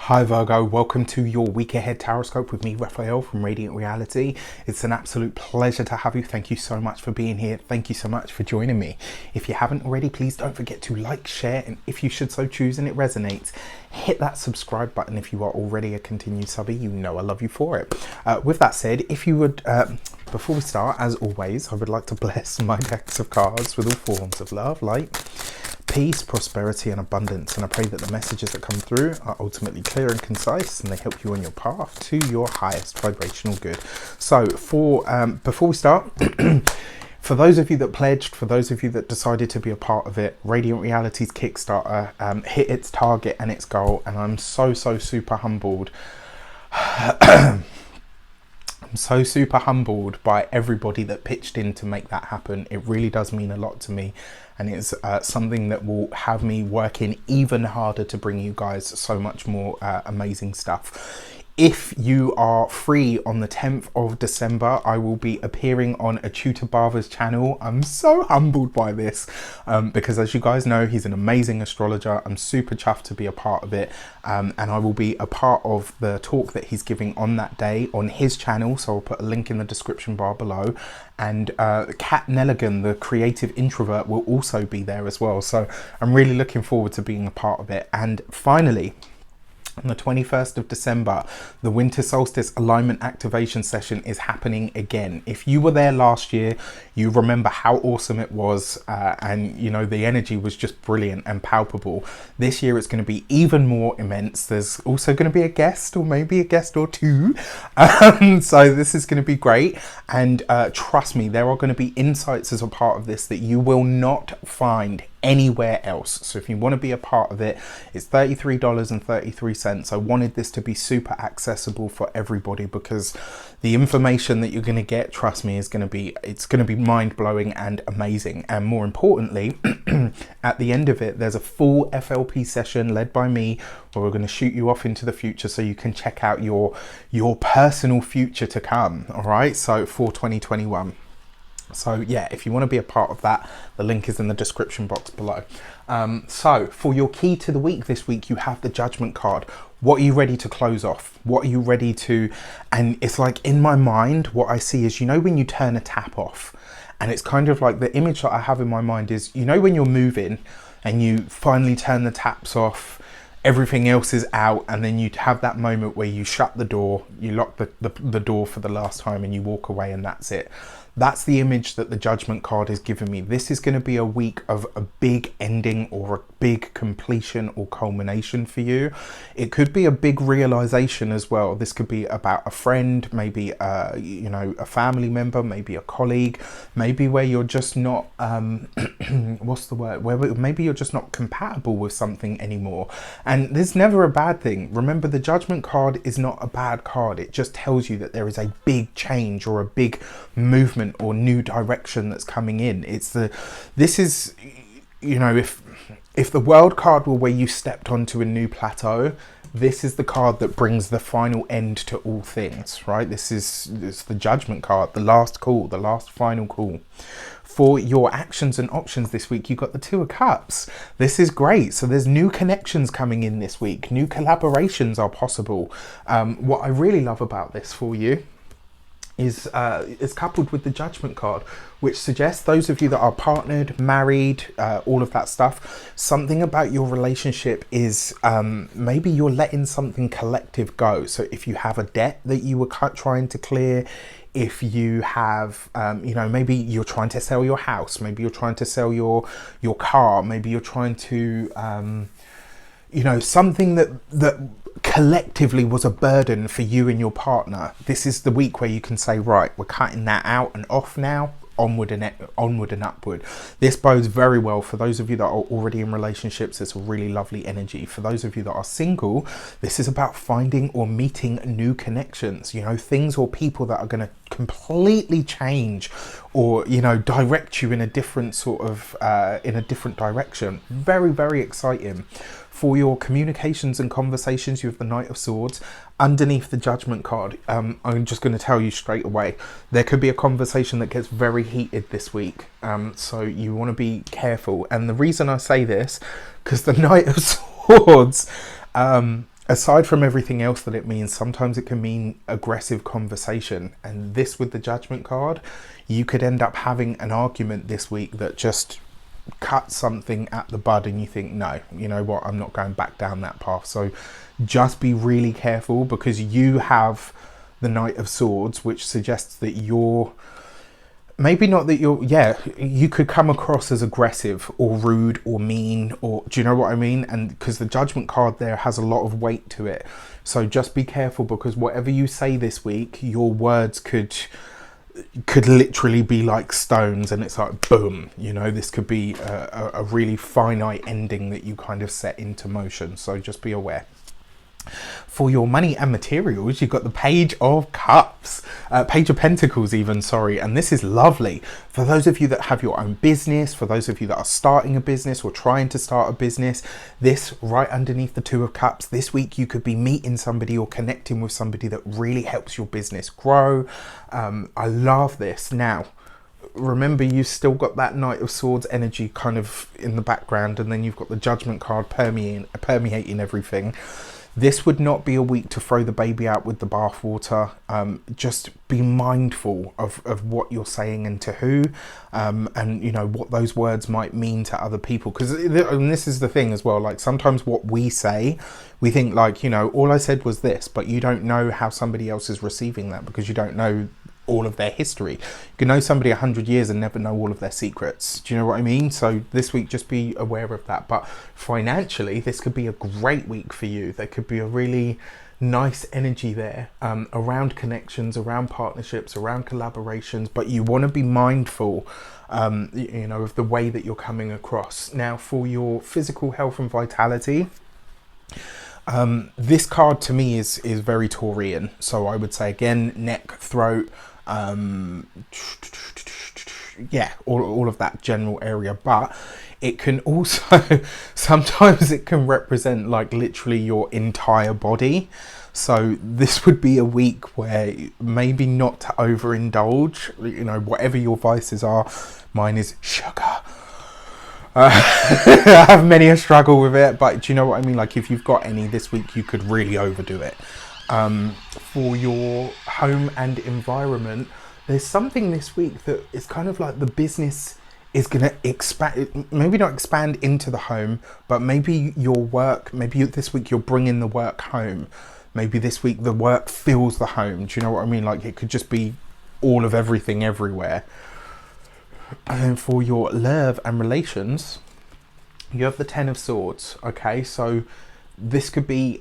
Hi Virgo, welcome to your week ahead tarot with me, Raphael from Radiant Reality. It's an absolute pleasure to have you. Thank you so much for being here. Thank you so much for joining me. If you haven't already, please don't forget to like, share, and if you should so choose and it resonates, hit that subscribe button. If you are already a continued subby, you know I love you for it. With that said, if you would, before we start, as always, I would like to bless my decks of cards with all forms of love, light, peace, prosperity, and abundance. And I pray that the messages that come through are ultimately clear and concise, and they help you on your path to your highest vibrational good. So before we start, for those of you that pledged, for those of you that decided to be a part of it, Radiant Reality's Kickstarter hit its target and its goal, and I'm so super humbled. I'm so super humbled by everybody that pitched in to make that happen. It really does mean a lot to me, and it's something that will have me working even harder to bring you guys so much more amazing stuff. If you are free on the 10th of December, I will be appearing on a tutor Barber's channel. I'm so humbled by this because, as you guys know, he's an amazing astrologer. I'm super chuffed to be a part of it, and I will be a part of the talk that he's giving on that day on his channel, so I'll put a link in the description bar below. And Kat Nelligan, the creative introvert, will also be there as well, so I'm really looking forward to being a part of it. And finally, on the 21st of December, the Winter Solstice Alignment Activation Session is happening again. If you were there last year, you remember how awesome it was, and you know, the energy was just brilliant and palpable. This year it's going to be even more immense. There's also going to be a guest, or maybe a guest or two, so this is going to be great. And trust me, there are going to be insights as a part of this that you will not find anywhere else. So if you want to be a part of it, it's $33.33. I wanted this to be super accessible for everybody because the information that you're going to get, trust me, is going to be mind-blowing and amazing. And more importantly, at the end of it, there's a full FLP session led by me where we're going to shoot you off into the future so you can check out your personal future to come. All right, so for 2021. So yeah, if you want to be a part of that, the link is in the description box below. So for your key to the week this week, you have the Judgment card. What are you ready to close off? What are you ready to, and it's like in my mind, what I see is, you know, when you turn a tap off, and it's kind of like the image that I have in my mind is, you know, when you're moving and you finally turn the taps off, everything else is out, and then you have that moment where you shut the door, you lock the door for the last time, and you walk away, and that's it. That's the image that the Judgment card is giving me. This is going to be a week of a big ending or a big completion or culmination for you. It could be a big realization as well. This could be about a friend, maybe you know, a family member, maybe a colleague, maybe where you're just not what's the word, where maybe you're just not compatible with something anymore. And there's never a bad thing. Remember, the Judgment card is not a bad card. It just tells you that there is a big change or a big movement or new direction that's coming in. This is, you know, if the World card were where you stepped onto a new plateau, this is the card that brings the final end to all things, right? It's the Judgment card, the last call, the last final call. For your actions and options this week, you got the Two of Cups. This is great. So there's new connections coming in this week. New collaborations are possible. What I really love about this for you is coupled with the Judgment card, which suggests those of you that are partnered, married, all of that stuff, something about your relationship is maybe you're letting something collective go. So if you have a debt that you were trying to clear, if you have, you know, maybe you're trying to sell your house, maybe you're trying to sell your car, maybe you're trying to, you know, something that collectively was a burden for you and your partner. This is the week where you can say, right, we're cutting that out and off now, onward and upward. This bodes very well for those of you that are already in relationships. It's a really lovely energy. For those of you that are single, this is about finding or meeting new connections, you know, things or people that are going to completely change or, you know, direct you in a different sort of in a different direction. Very exciting. For your communications and conversations, you have the Knight of Swords. Underneath the Judgment card, I'm just going to tell you straight away, there could be a conversation that gets very heated this week. So you want to be careful. And the reason I say this, because the Knight of Swords aside from everything else that it means, sometimes it can mean aggressive conversation. And this, with the Judgment card, you could end up having an argument this week that just cuts something at the bud, and you think, no, you know what, I'm not going back down that path. So just be really careful, because you have the Knight of Swords, which suggests that you're maybe not that you're, yeah, you could come across as aggressive or rude or mean, or do you know what I mean? And because the Judgment card there has a lot of weight to it. So just be careful, because whatever you say this week, your words could literally be like stones, and it's like boom, you know, this could be a really finite ending that you kind of set into motion. So just be aware. For your money and materials, you've got the Page of Cups, Page of Pentacles even, sorry, and this is lovely. For those of you that have your own business, for those of you that are starting a business or trying to start a business, this right underneath the Two of Cups, this week you could be meeting somebody or connecting with somebody that really helps your business grow. I love this. Now, remember, you've still got that Knight of Swords energy kind of in the background, and then you've got the Judgment card permeating everything. This would not be a week to throw the baby out with the bathwater. Just be mindful of what you're saying and to who, and you know what those words might mean to other people. Because this is the thing as well, like sometimes what we say, we think like, you know, all I said was this, but you don't know how somebody else is receiving that, because you don't know all of their history. You can know somebody 100 years and never know all of their secrets. Do you know what I mean? So this week, just be aware of that. But financially, this could be a great week for you. There could be a really nice energy there around connections, around partnerships, around collaborations, but you want to be mindful you know, of the way that you're coming across. Now, for your physical health and vitality, this card to me is very Taurian. So I would say, again, neck, throat, yeah, all of that general area. But it can also sometimes it can represent like literally your entire body. So this would be a week where maybe not to overindulge, you know, whatever your vices are. Mine is sugar. I have many a struggle with it, but do you know what I mean? Like if you've got any this week, you could really overdo it. For your home and environment, there's something this week that is kind of like the business is going to expand, maybe not expand into the home, but maybe your work, maybe this week you're bringing the work home. Maybe this week the work fills the home. Do you know what I mean? Like it could just be all of everything everywhere. And then for your love and relations, you have the Ten of Swords. Okay, so this could be,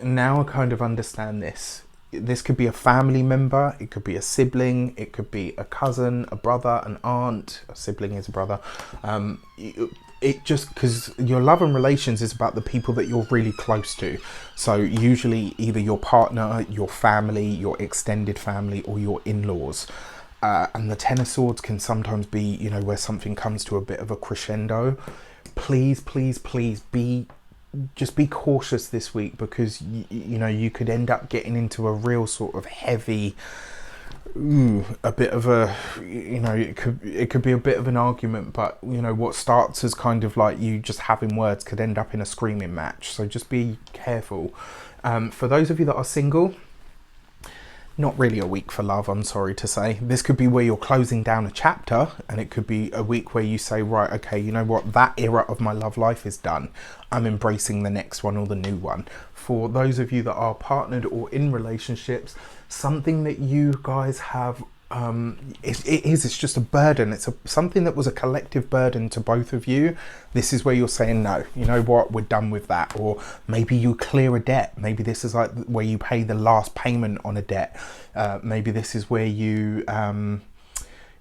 now I kind of understand this. This could be a family member, it could be a sibling, it could be a cousin, a brother, an aunt. A sibling is a brother. It just, because your love and relations is about the people that you're really close to. So usually either your partner, your family, your extended family, or your in-laws. And the Ten of Swords can sometimes be, you know, where something comes to a bit of a crescendo. Please, please, please just be cautious this week, because you know, you could end up getting into a real sort of heavy, a bit of a, you know, it could be a bit of an argument, but you know, what starts as kind of like you just having words could end up in a screaming match. So just be careful. For those of you that are single, not really a week for love, I'm sorry to say. This could be where you're closing down a chapter, and it could be a week where you say, right, okay, you know what, that era of my love life is done. I'm embracing the next one or the new one. For those of you that are partnered or in relationships, something that you guys have, it's just a burden. It's something that was a collective burden to both of you. This is where you're saying, no, you know what, we're done with that. Or maybe you clear a debt. Maybe this is like where you pay the last payment on a debt. Maybe this is where you,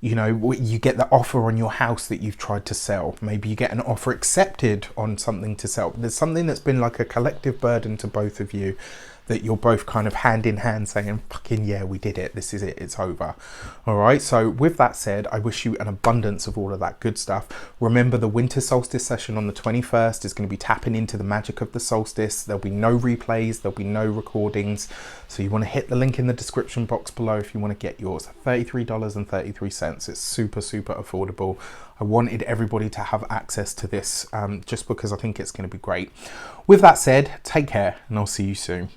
you know, you get the offer on your house that you've tried to sell. Maybe you get an offer accepted on something to sell. There's something that's been like a collective burden to both of you that you're both kind of hand in hand saying, fucking yeah, we did it, this is it, it's over. All right, so with that said, I wish you an abundance of all of that good stuff. Remember, the winter solstice session on the 21st is going to be tapping into the magic of the solstice. There'll be no replays, there'll be no recordings, so you want to hit the link in the description box below if you want to get yours. $33.33. It's super affordable. I wanted everybody to have access to this just because I think it's going to be great. With that said, take care, and I'll see you soon.